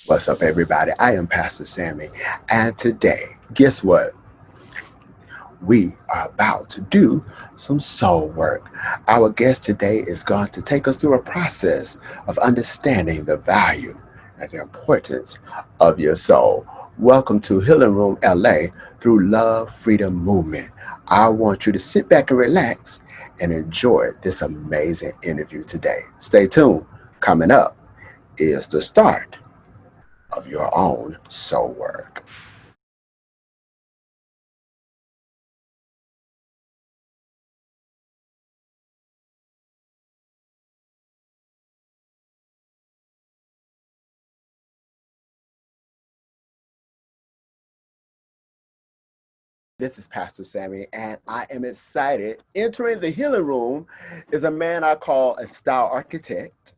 What's up, everybody? I am Pastor Sammie, and today, guess what? We are about to do some soul work. Our guest today is going to take us through a process of understanding the value and the importance of your soul. Welcome to Healing Room LA through Love Freedom Movement. I want you to sit back and relax and enjoy this amazing interview today. Stay tuned. Coming up is the start of your own soul work. This is Pastor Sammie, and I am excited. Entering the healing room is a man I call a style architect.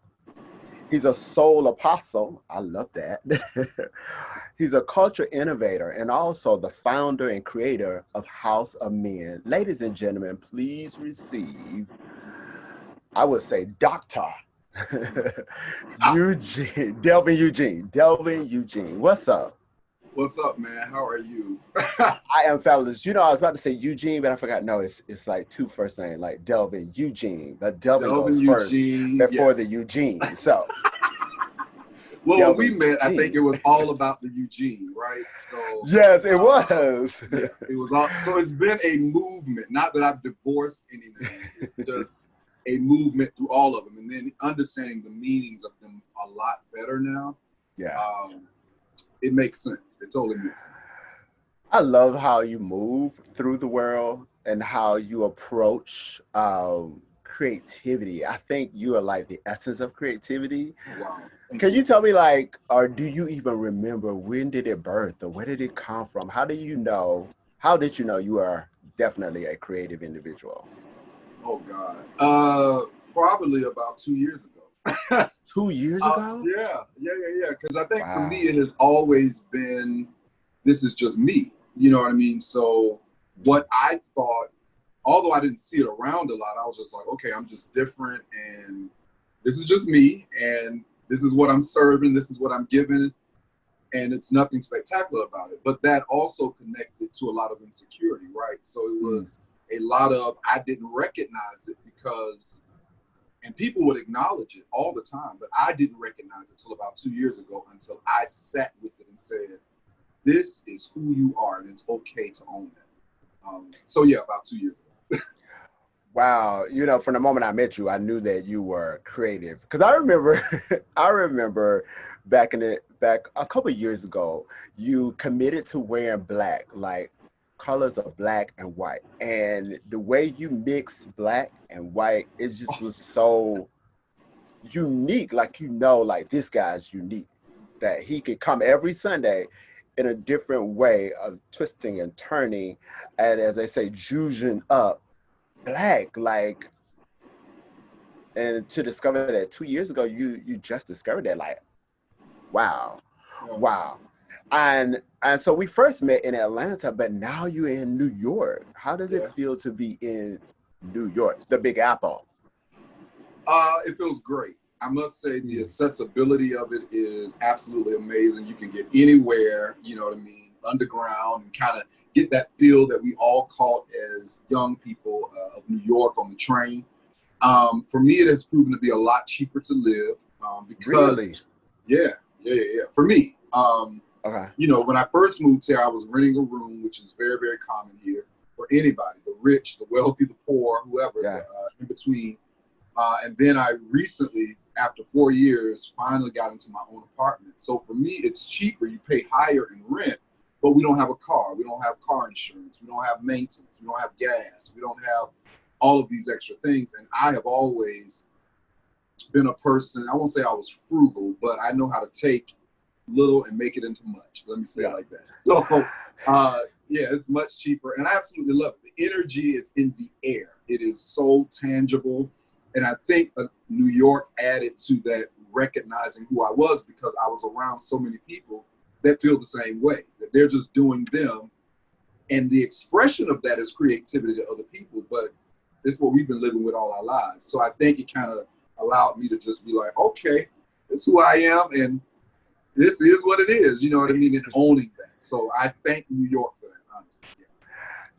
He's a soul apostle. I love that. He's a culture innovator and also the founder and creator of House of Men. Ladies and gentlemen, please receive, I would say, Dr. Eugene, Delvin Eugene. Delvin Eugene. What's up? What's up, man? How are you? I am fabulous. You know, I was about to say Eugene, but I forgot. No, it's like two first names, like Delvin, Eugene. But Delvin goes first Eugene, before yeah. the Eugene. So, Well, Delvin when we met, I think Eugene. it was all about the Eugene, right? So Yes, it was. yeah, it was all. So it's been a movement. Not that I've divorced any names. It's just a movement through all of them, and then understanding the meanings of them a lot better now. Yeah. It makes sense. It totally makes sense. I love how you move through the world and how you approach creativity. I think you are like the essence of creativity. Wow. Can you tell me, like, or do you even remember when did it birth or where did it come from? How did you know? How did you know you are definitely a creative individual? Oh God. Probably about 2 years ago. 2 years ago? Yeah. Because I think for Wow. me, it has always been, this is just me. You know what I mean? So what I thought, although I didn't see it around a lot, I was just like, okay, I'm just different, and this is just me, and this is what I'm serving, this is what I'm giving, and it's nothing spectacular about it. But that also connected to a lot of insecurity, right? So it was a lot of, I didn't recognize it because, and people would acknowledge it all the time, but I didn't recognize it until about 2 years ago, until I sat with it and said, this is who you are, and it's okay to own that. So yeah, about 2 years ago. Wow. You know, from the moment I met you, I knew that you were creative. Because I remember, I remember back a couple of years ago, you committed to wearing black, like colors of black and white. And the way you mix black and white, it just was so unique. Like, like this guy's unique. That he could come every Sunday in a different way of twisting and turning, and as they say, judging up black, like, and to discover that 2 years ago, you just discovered that, like, wow, wow. And so we first met in Atlanta, but now you're in New York. How does it Yeah. feel to be in New York, the Big Apple? It feels great. I must say the accessibility of it is absolutely amazing. You can get anywhere, you know what I mean, underground, and kind of get that feel that we all caught as young people of New York on the train. For me, it has proven to be a lot cheaper to live because, Really? yeah. For me, Okay. you know, when I first moved here, I was renting a room, which is very, very common here for anybody, the rich, the wealthy, the poor, whoever, Yeah. in between. And then I recently, after 4 years, finally got into my own apartment. So for me, it's cheaper. You pay higher in rent, but we don't have a car. We don't have car insurance. We don't have maintenance. We don't have gas. We don't have all of these extra things. And I have always been a person, I won't say I was frugal, but I know how to take little and make it into much. Let me say it like that. So yeah, it's much cheaper. And I absolutely love it. The energy is in the air. It is so tangible. And I think New York added to that, recognizing who I was, because I was around so many people that feel the same way, that they're just doing them. And the expression of that is creativity to other people, but it's what we've been living with all our lives. So I think it kind of allowed me to just be like, okay, this is who I am. And this is what it is. You know what I mean? And owning that. So I thank New York for that, honestly.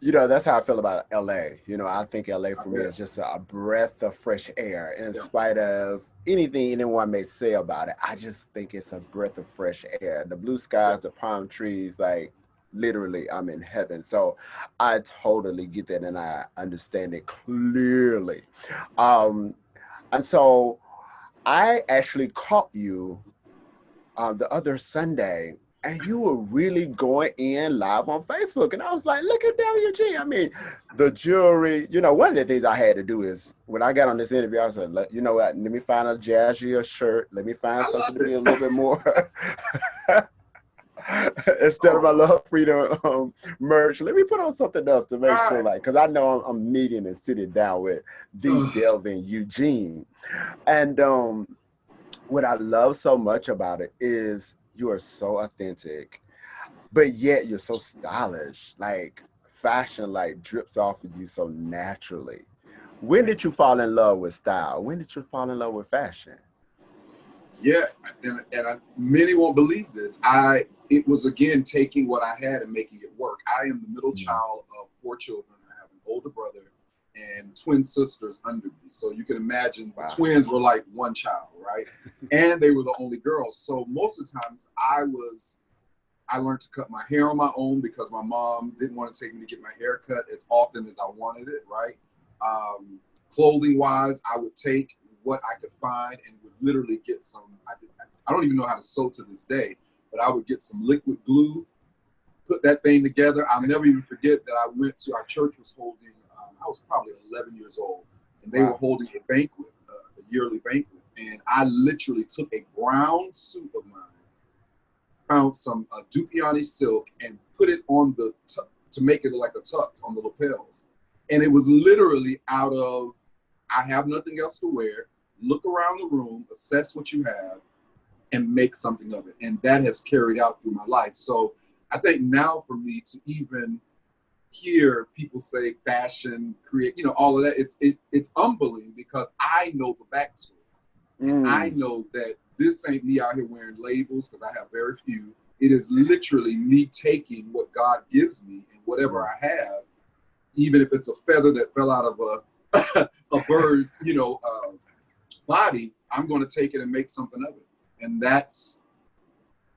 Yeah. That's how I feel about LA. I think LA for me Yeah. is just a breath of fresh air. In Yeah. spite of anything anyone may say about it, I just think it's a breath of fresh air. The blue Yeah. skies, the palm trees, like literally, I'm in heaven. So I totally get that and I understand it clearly. Um, and so I actually caught you the other Sunday, and you were really going in live on Facebook. And I was like, look at Delvin Eugene. I mean, the jewelry, one of the things I had to do is when I got on this interview, I said, you know what, let me find a jazzier shirt. Let me find I something love to be it. a little bit more. Instead of my Oh, Love Freedom merch, let me put on something else to make sure, right. like, because I know I'm meeting and sitting down with the Delvin Eugene. And what I love so much about it is you are so authentic, but yet you're so stylish. Like fashion, like drips off of you so naturally. When Thank did you fall in love with style? When did you fall in love with fashion? Yeah, and many won't believe this. It was again taking what I had and making it work. I am the middle Mm. child of 4 children. I have an older brother and twin sisters under me. So you can imagine the Wow. twins were like one child, right? And they were the only girls. So most of the times I learned to cut my hair on my own because my mom didn't want to take me to get my hair cut as often as I wanted it, right? Um, Clothing wise, I would take what I could find and would literally get some. I don't even know how to sew to this day, but I would get some liquid glue, put that thing together. I'll never even forget that I went to our church was holding. I was probably 11 years old, and they were Wow. holding a banquet, a yearly banquet, and I literally took a brown suit of mine, found some Dupioni silk, and put it on to make it like a tux on the lapels, and it was literally out of I have nothing else to wear. Look around the room, assess what you have, and make something of it. And that has carried out through my life. So I think now for me to even hear people say fashion, create, all of that, it's humbling because I know the backstory. And I Mm. know that this ain't me out here wearing labels because I have very few. It is literally me taking what God gives me and whatever Mm. I have, even if it's a feather that fell out of a bird's, body, I'm going to take it and make something of it. And that's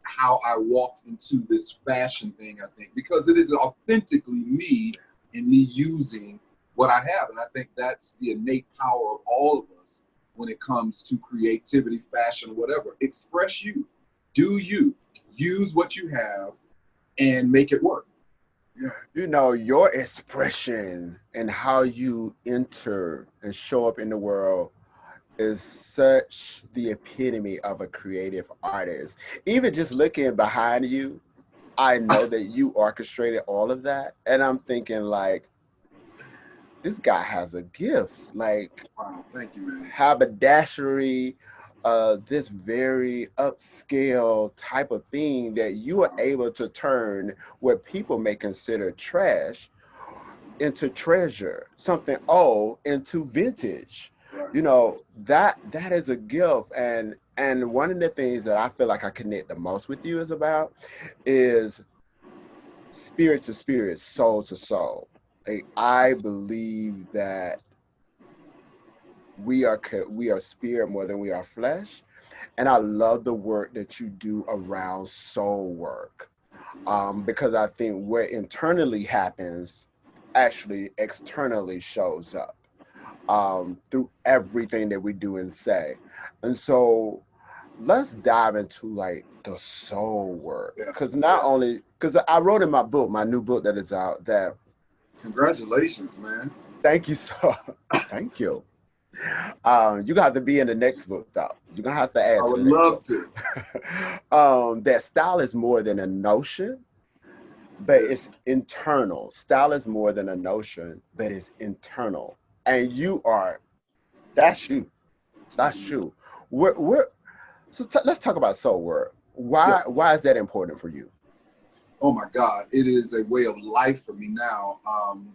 how I walked into this fashion thing, I think, because it is authentically me and me using what I have. And I think that's the innate power of all of us when it comes to creativity, fashion, whatever. Express you, do you, use what you have and make it work. Yeah. Your expression and how you enter and show up in the world is such the epitome of a creative artist. Even just looking behind you, I know that you orchestrated all of that. And I'm thinking like, this guy has a gift. Like Wow. Thank you, man. haberdashery, this very upscale type of thing that you are Wow. able to turn what people may consider trash into treasure, something old into vintage. Right. That is a gift. And one of the things that I feel like I connect the most with you is about is spirit to spirit, soul to soul. Like, I believe that we are spirit more than we are flesh, and I love the work that you do around soul work, because I think what internally happens actually externally shows up, through everything that we do and say. And so let's dive into like the soul work, Yeah. because Yeah. not only because I wrote in my book, my new book that is out, that Congratulations, man. thank you so thank you. You got to be in the next book though. You're gonna have to I add to would the next love book. to. That style is more than a notion, but it's internal. Style is more than a notion, but it's internal. And that's you. That's you. We're so let's talk about soul work. Yeah. Why is that important for you? Oh my God, it is a way of life for me now.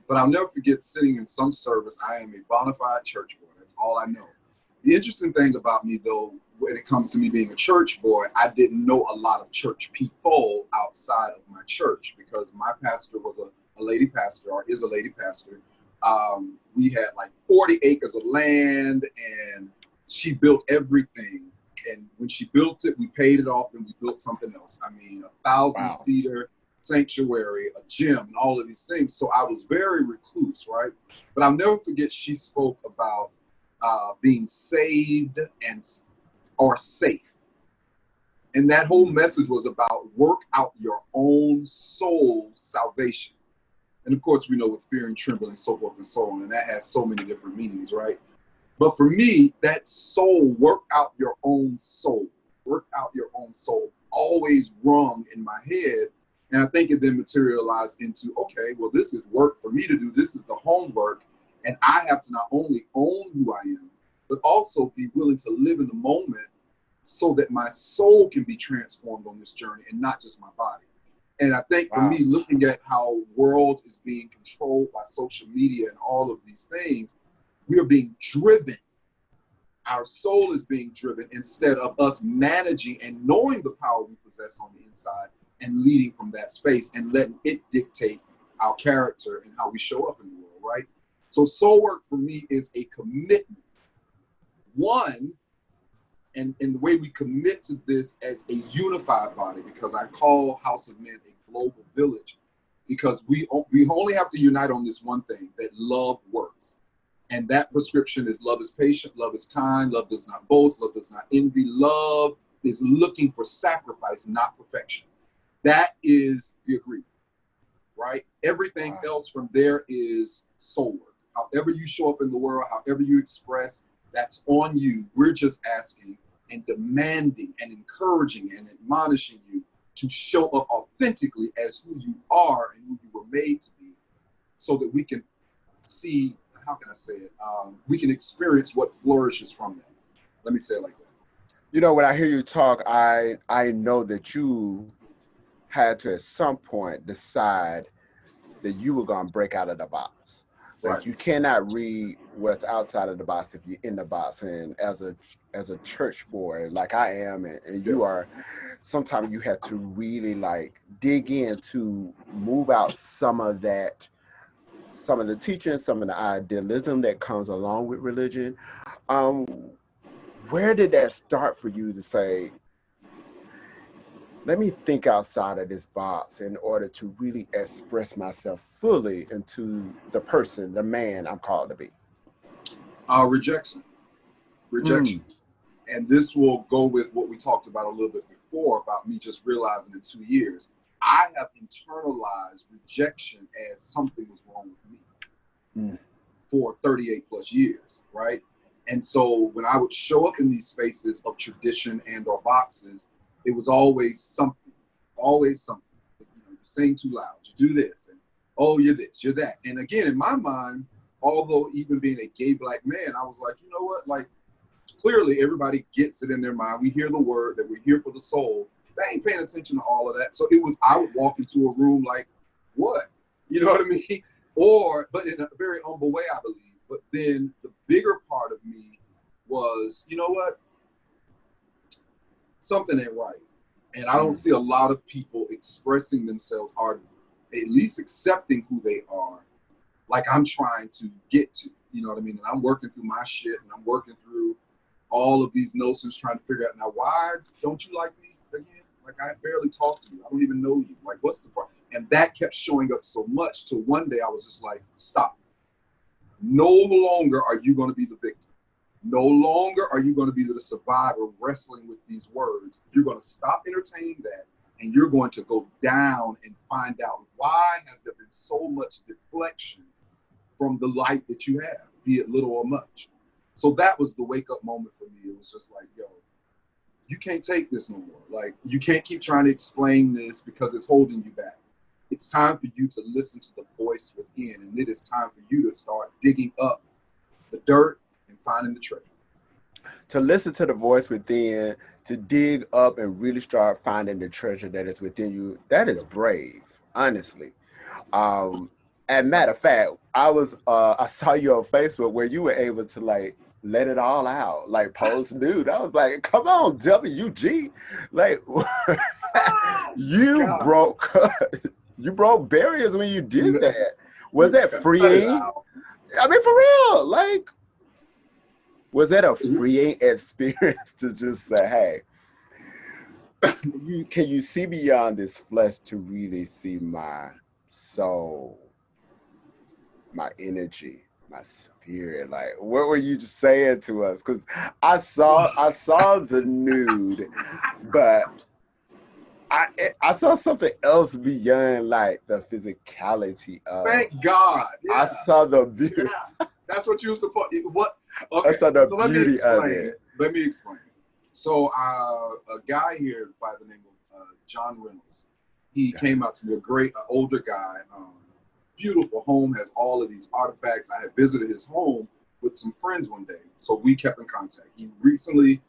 But I'll never forget sitting in some service. I am a bona fide church boy. That's all I know. The interesting thing about me, though, when it comes to me being a church boy, I didn't know a lot of church people outside of my church because my pastor was a lady pastor, or is a lady pastor. We had like 40 acres of land, and she built everything. And when she built it, we paid it off, and we built something else. I mean, 1,000-seater sanctuary, a gym, and all of these things. So I was very recluse, right? But I'll never forget she spoke about being saved or safe. And that whole message was about work out your own soul's salvation. And of course, we know with fear and trembling, so forth and so on, and that has so many different meanings, right? But for me, that soul, work out your own soul, always rung in my head. And I think it then materialized into, okay, well, this is work for me to do. This is the homework. And I have to not only own who I am, but also be willing to live in the moment so that my soul can be transformed on this journey and not just my body. And I think for me, looking at how world is being controlled by social media and all of these things, we are being driven. Our soul is being driven instead of us managing and knowing the power we possess on the inside and leading from that space and letting it dictate our character and how we show up in the world, right? So soul work for me is a commitment. One, and the way we commit to this as a unified body, because I call House of Men a global village, because we only have to unite on this one thing, that love works. And that prescription is love is patient, love is kind, love does not boast, love does not envy. Love is looking for sacrifice, not perfection. That is the agreement, right? Everything else from there is soul work. However you show up in the world, however you express, that's on you. We're just asking and demanding and encouraging and admonishing you to show up authentically as who you are and who you were made to be, so that we can see, how can I say it? We can experience what flourishes from that. Let me say it like that. You know, when I hear you talk, I know that you had to at some point decide that you were going to break out of the box. Like you cannot read what's outside of the box if you're in the box. And as a church boy, like I am, and you are, sometimes you have to really like dig in to move out some of the teaching, some of the idealism that comes along with religion. Where did that start for you to say, let me think outside of this box in order to really express myself fully into the person, the man I'm called to be? Rejection. And this will go with what we talked about a little bit before about me just realizing in 2 years, I have internalized rejection as something was wrong with me for 38 plus years, right? And so when I would show up in these spaces of tradition and or boxes, it was always something. You know, you sing too loud, you do this, and oh, you're this, you're that. And again, in my mind, although even being a gay black man, I was like, you know what, like clearly everybody gets it in their mind. We hear the word that we're here for the soul. They ain't paying attention to all of that. So it was, I would walk into a room like, what? You know what I mean? But in a very humble way, I believe. But then the bigger part of me was, you know what? Something ain't right. And I don't see a lot of people expressing themselves or at least accepting who they are, like I'm trying to get to, you know what I mean? And I'm working through my shit, and I'm working through all of these notions, trying to figure out, now, why don't you like me again? Like, I barely talk to you. I don't even know you. Like, what's the problem? And that kept showing up so much till one day I was just like, stop. No longer are you going to be the victim. No longer are you going to be the survivor wrestling with these words. You're going to stop entertaining that, and you're going to go down and find out, why has there been so much deflection from the light that you have, be it little or much? So that was the wake up moment for me. It was just like, yo, you can't take this no more. Like, you can't keep trying to explain this because it's holding you back. It's time for you to listen to the voice within, and it is time for you to start digging up the dirt and finding the treasure. To listen to the voice within, to dig up and really start finding the treasure that is within you, that is brave, honestly. And matter of fact, I saw you on Facebook where you were able to like let it all out, like post nude. I was like, come on, Eugene, like you God, broke you broke barriers when you did that. Was that cut it freeing? out. I mean, for real, like, was that a freeing experience to just say, hey, can you see beyond this flesh to really see my soul, my energy, my spirit? Like, what were you just saying to us? Because I saw the nude, but I saw something else beyond like the physicality of. Thank God. I Yeah. saw the beauty. Yeah. That's what you support. What? I Okay. saw the So let me beauty of explain. it. Let me explain. So a guy here by the name of John Reynolds, he came out to me, a great older guy, beautiful home, has all of these artifacts. I had visited his home with some friends one day, so we kept in contact. He recently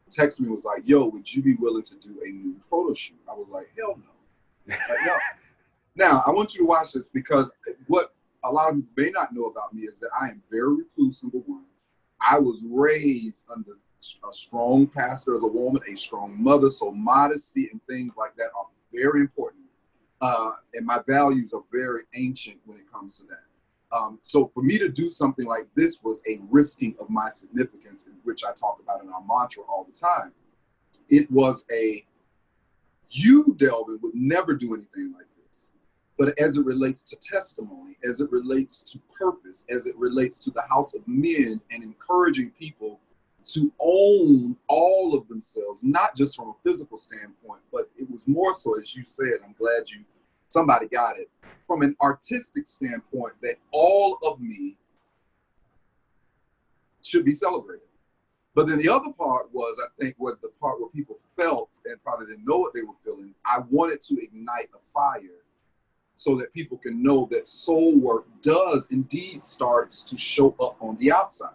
texted me, was like, yo, would you be willing to do a nude photo shoot? I was like, hell no. Like, no. Now, I want you to watch this because what a lot of people may not know about me is that I am very recluse, number one. I was raised under a strong pastor as a woman, a strong mother, so modesty and things like that are very important. And my values are very ancient when it comes to that. So for me to do something like this was a risking of my significance, which I talk about in our mantra all the time. It was you, Delvin, would never do anything like this. But as it relates to testimony, as it relates to purpose, as it relates to the house of men and encouraging people to own all of themselves, not just from a physical standpoint, but it was more so, as you said, I'm glad somebody got it, from an artistic standpoint, that all of me should be celebrated. But then the other part was, I think, what the part where people felt and probably didn't know what they were feeling, I wanted to ignite a fire so that people can know that soul work does indeed starts to show up on the outside.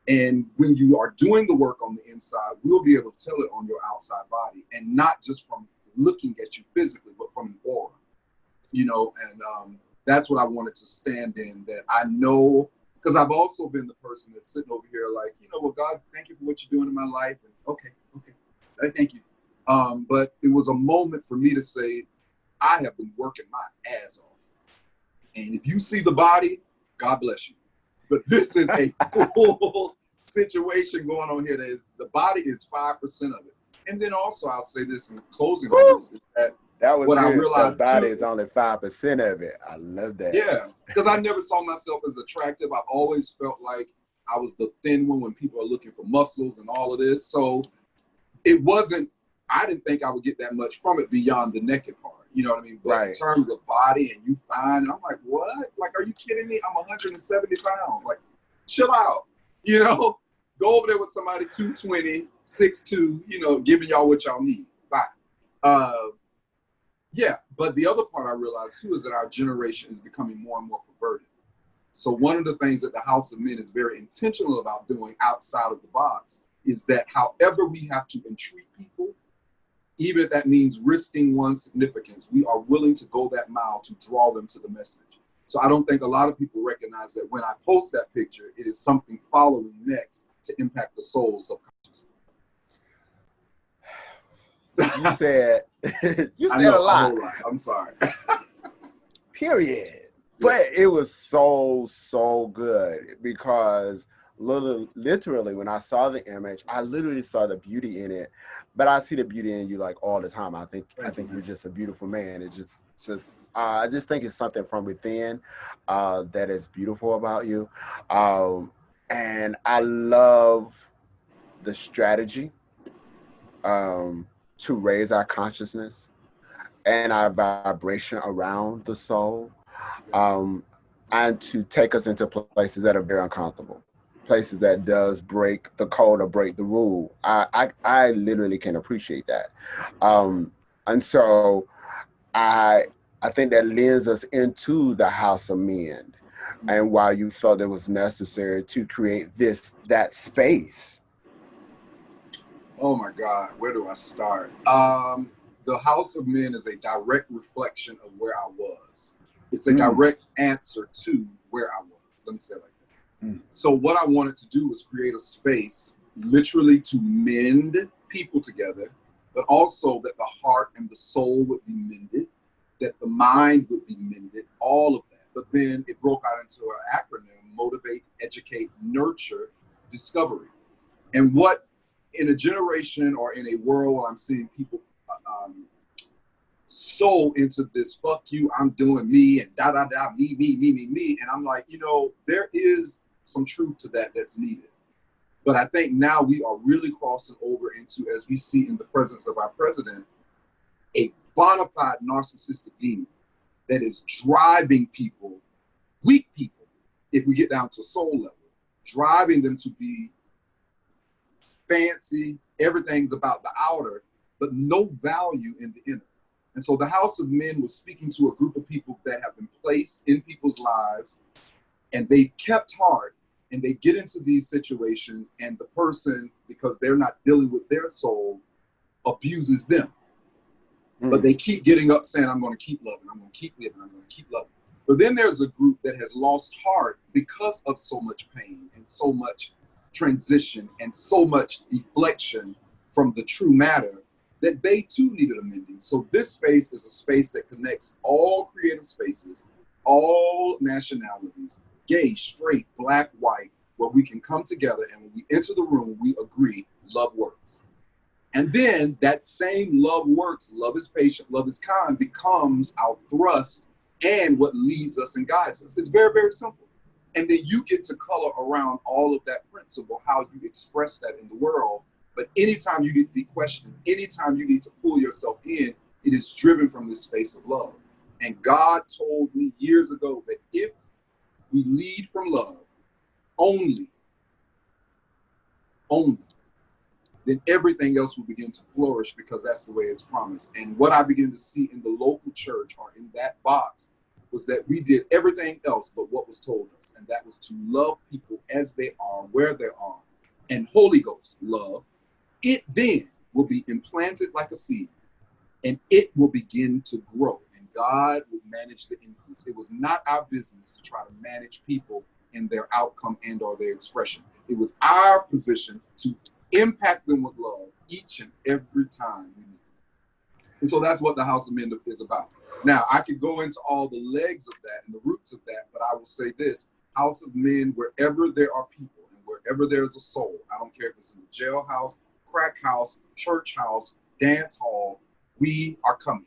And when you are doing the work on the inside, we'll be able to tell it on your outside body, and not just from looking at you physically, but from an aura, and that's what I wanted to stand in, that I know, because I've also been the person that's sitting over here like, well, God, thank you for what you're doing in my life. And okay, thank you. But it was a moment for me to say, I have been working my ass off. And if you see the body, God bless you. But this is a full situation going on here. The body is 5% of it. And then also, I'll say this in closing on this, is that was what good. I realized The body too, is only 5% of it. I love that. Yeah, because I never saw myself as attractive. I always felt like I was the thin one when people are looking for muscles and all of this. So it wasn't, I didn't think I would get that much from it beyond the naked part. You know what I mean? But Right. in terms of body and you fine, and I'm like, what? Like, are you kidding me? I'm 170 pounds. Like, chill out. Go over there with somebody 220, 6'2", giving y'all what y'all need. Bye. Yeah, but the other part I realized too is that our generation is becoming more and more perverted. So one of the things that the House of Men is very intentional about doing outside of the box is that however we have to entreat people, even if that means risking one's significance, we are willing to go that mile to draw them to the message. So I don't think a lot of people recognize that when I post that picture, it is something following next to impact the soul subconsciously. You said a lot. I'm sorry. Period. But it was so good, because literally when I saw the image, I literally saw the beauty in it. But I see the beauty in you like all the time. I think you're just a beautiful man. It just I just think it's something from within that is beautiful about you. And I love the strategy to raise our consciousness and our vibration around the soul, and to take us into places that are very uncomfortable, places that does break the code or break the rule. I literally can appreciate that, and so I think that lends us into the House of Men, and why you felt it was necessary to create that space. Oh my God, where do I start? The House of Men is a direct reflection of where I was. It's a direct answer to where I was. Let me say it like Mm. So what I wanted to do was create a space literally to mend people together, but also that the heart and the soul would be mended, that the mind would be mended, all of that. But then it broke out into an acronym: motivate, educate, nurture, discovery. And what, in a generation or in a world where I'm seeing people so into this, fuck you, I'm doing me, and da da da, me. And I'm like, there is some truth to that that's needed. But I think now we are really crossing over into, as we see in the presence of our president, a bona fide narcissistic demon that is driving people, weak people, if we get down to soul level, driving them to be fancy, everything's about the outer, but no value in the inner. And so the House of Men was speaking to a group of people that have been placed in people's lives, and they kept heart, and they get into these situations, and the person, because they're not dealing with their soul, abuses them. But they keep getting up saying, I'm going to keep loving, I'm going to keep living, I'm going to keep loving. But then there's a group that has lost heart because of so much pain and so much transition and so much deflection from the true matter, that they too needed amending. So this space is a space that connects all creative spaces, all nationalities, gay, straight, black, white, where we can come together, and when we enter the room, we agree love works. And then that same love works, love is patient, love is kind, becomes our thrust and what leads us and guides us. It's very, very simple. And then you get to color around all of that principle, how you express that in the world. But anytime you need to be questioned, anytime you need to pull yourself in, it is driven from this space of love. And God told me years ago that if we lead from love only, then everything else will begin to flourish, because that's the way it's promised. And what I began to see in the local church, or in that box, was that we did everything else but what was told us. And that was to love people as they are, where they are. And Holy Ghost love, it then will be implanted like a seed, and it will begin to grow, and God will manage the increase. It was not our business to try to manage people in their outcome and or their expression. It was our position to impact them with love each and every time we meet. And so that's what the House of Men is about. Now, I could go into all the legs of that and the roots of that, but I will say this: House of Men, wherever there are people and wherever there's a soul, I don't care if it's in the jailhouse, crack house, church house, dance hall, we are coming.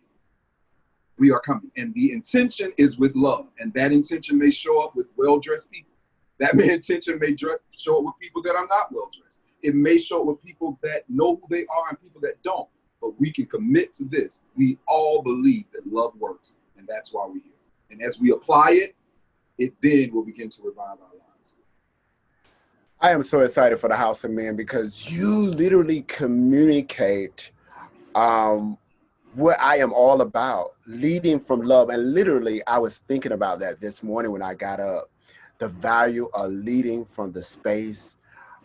We are coming. And the intention is with love. And that intention may show up with well-dressed people. That intention may show up with people that are not well-dressed. It may show up with people that know who they are and people that don't. But we can commit to this. We all believe that love works, and that's why we're here. And as we apply it, it then will begin to revive our lives. I am so excited for the House of Men, because you literally communicate what I am all about, leading from love. And literally, I was thinking about that this morning when I got up, the value of leading from the space,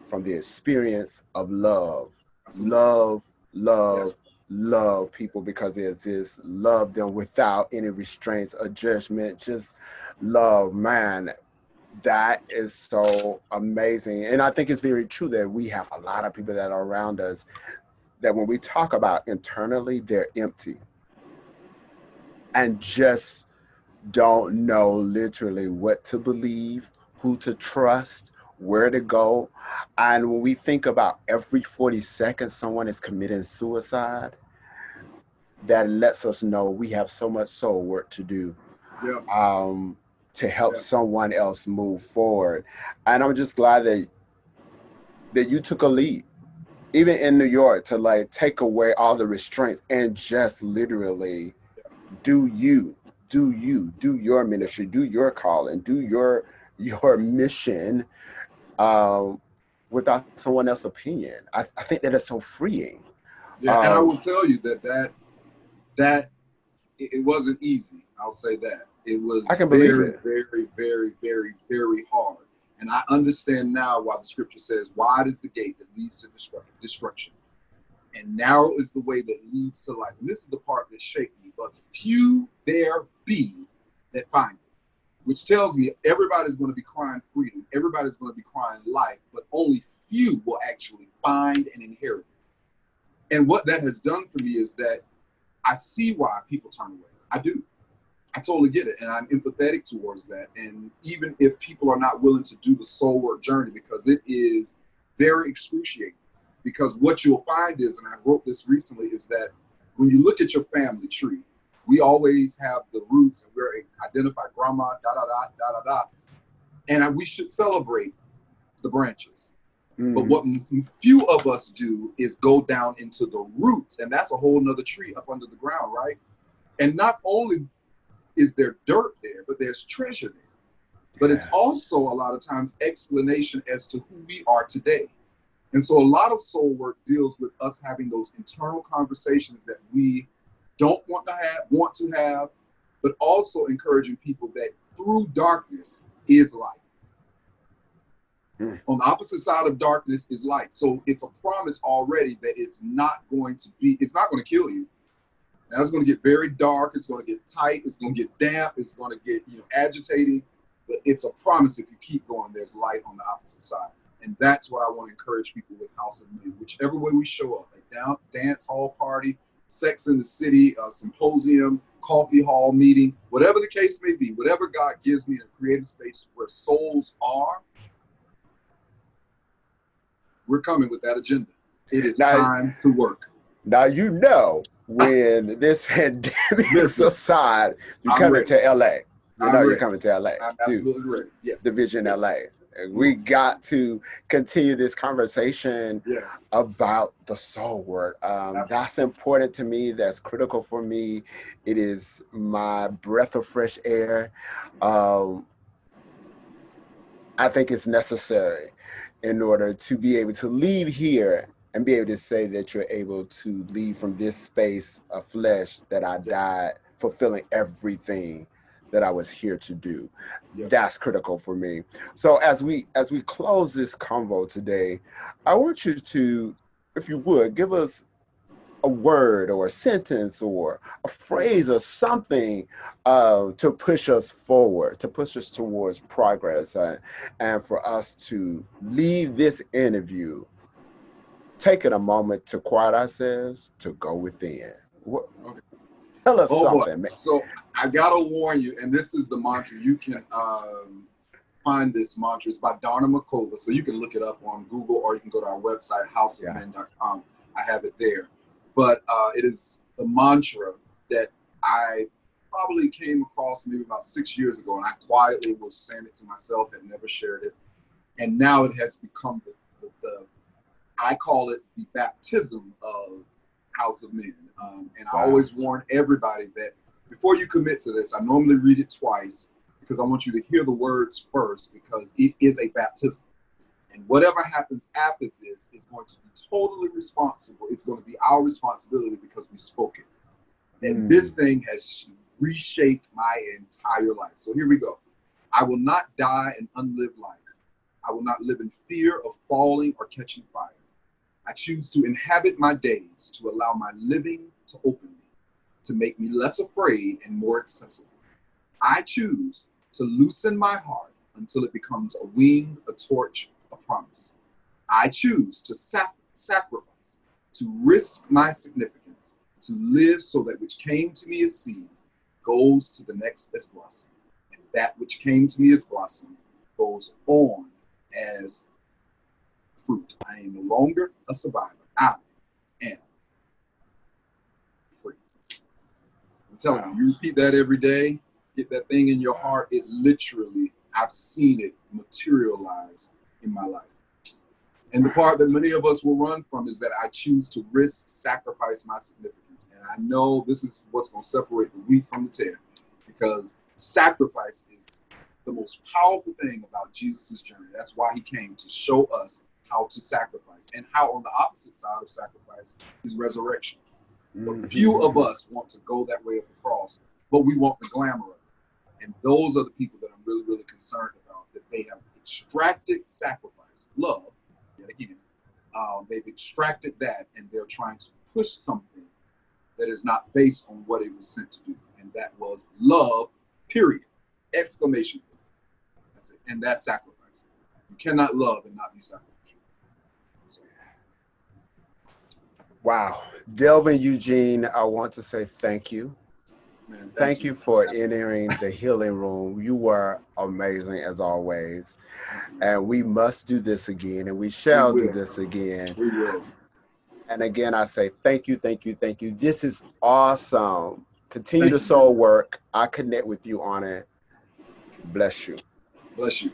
from the experience of love. Absolutely. Love Yes. people, because there's this love them without any restraints or judgment, just love, man. That is so amazing. And I think it's very true that we have a lot of people that are around us that when we talk about internally, they're empty and just don't know literally what to believe, who to trust, where to go. And when we think about every 40 seconds someone is committing suicide, that lets us know we have so much soul work to do. Yeah. To help Yeah. someone else move forward. And I'm just glad that you took a lead, even in New York, to like take away all the restraints and just literally do do your ministry, do your calling, do your mission, um, without someone else's opinion. I think that is so freeing. Yeah. And I will tell you that it wasn't easy. I'll say that. It I was can believe very, it. very, very, very, very hard. And I understand now why the scripture says, wide is the gate that leads to destruction, and narrow is the way that leads to life. And this is the part that shaped me. But few there be that find it. which tells me everybody's going to be crying freedom. Everybody's going to be crying life, but only few will actually find and inherit it. And what that has done for me is that I see why people turn away. I do. I totally get it. And I'm empathetic towards that. And even if people are not willing to do the soul work journey, because it is very excruciating, because what you'll find is, and I wrote this recently, is that when you look at your family tree, we always have the roots and we're identified grandma, da, da, da, da, da, da. And we should celebrate the branches. Mm-hmm. But what few of us do is go down into the roots. And that's a whole nother tree up under the ground, right? And not only is there dirt there, but there's treasure there. But it's also a lot of times explanation as to who we are today. And so a lot of soul work deals with us having those internal conversations that we don't want to have, but also encouraging people that through darkness is light. On the opposite side of darkness is light. So it's a promise already that it's not going to kill you. Now it's going to get very dark. It's going to get tight. It's going to get damp. It's going to get agitating. But it's a promise if you keep going, there's light on the opposite side. And that's what I want to encourage people with House of Men, whichever way we show up, like dance hall party, Sex in the City, symposium, coffee hall meeting, whatever the case may be, whatever God gives me in a creative space where souls are, we're coming with that agenda. It is time to work. Now, when this pandemic subsides, you're coming to LA. You're coming to LA. I'm absolutely ready. Yes. Division LA. We got to continue this conversation about the soul work. That's important to me. That's critical for me. It is my breath of fresh air. I think it's necessary in order to be able to leave here and be able to say that you're able to leave from this space of flesh that I died fulfilling everything that I was here to do. That's critical for me. So as we close this convo today, I want you to, if you would, give us a word or a sentence or a phrase or something to push us forward, to push us towards progress, and for us to leave this interview taking a moment to quiet ourselves, to go within. Tell us something, man. So I gotta warn you, and this is the mantra. You can find this mantra. It's by Dharma Makova, so you can look it up on Google or you can go to our website, houseofmen.com. I have it there. But it is the mantra that I probably came across maybe about 6 years ago, and I quietly was saying it to myself and never shared it. And now it has become the I call it the baptism of House of Men. And I always warn everybody that before you commit to this, I normally read it twice because I want you to hear the words first, because it is a baptism. And whatever happens after this is going to be totally responsible. It's going to be our responsibility because we spoke it. And this thing has reshaped my entire life. So here we go. I will not die an unlived life. I will not live in fear of falling or catching fire. I choose to inhabit my days, to allow my living to open me, to make me less afraid and more accessible. I choose to loosen my heart until it becomes a wing, a torch, a promise. I choose to sacrifice, to risk my significance, to live so that which came to me as seed goes to the next as blossom. And that which came to me as blossom goes on as fruit. I am no longer a survivor. I am free. I'm telling you, you repeat that every day, get that thing in your heart. It literally, I've seen it materialize in my life. And the part that many of us will run from is that I choose to sacrifice my significance. And I know this is what's going to separate the wheat from the tare, because sacrifice is the most powerful thing about Jesus' journey. That's why he came, to show us how to sacrifice, and how on the opposite side of sacrifice is resurrection. But few of us want to go that way of the cross, but we want the glamour of it. And those are the people that I'm really, really concerned about, that they have extracted sacrifice, love, yet again. They've extracted that, and they're trying to push something that is not based on what it was sent to do. And that was love, period. Exclamation point. That's it. And that's sacrifice. You cannot love and not be sacrificial. So. Wow. Delvin, Eugene, I want to say thank you. Man, Thank you for entering the healing room. You were amazing as always. And we must do this again, and we shall do this again. We will. And again, I say thank you, thank you, thank you. This is awesome. Continue the soul work. I connect with you on it. Bless you. Bless you.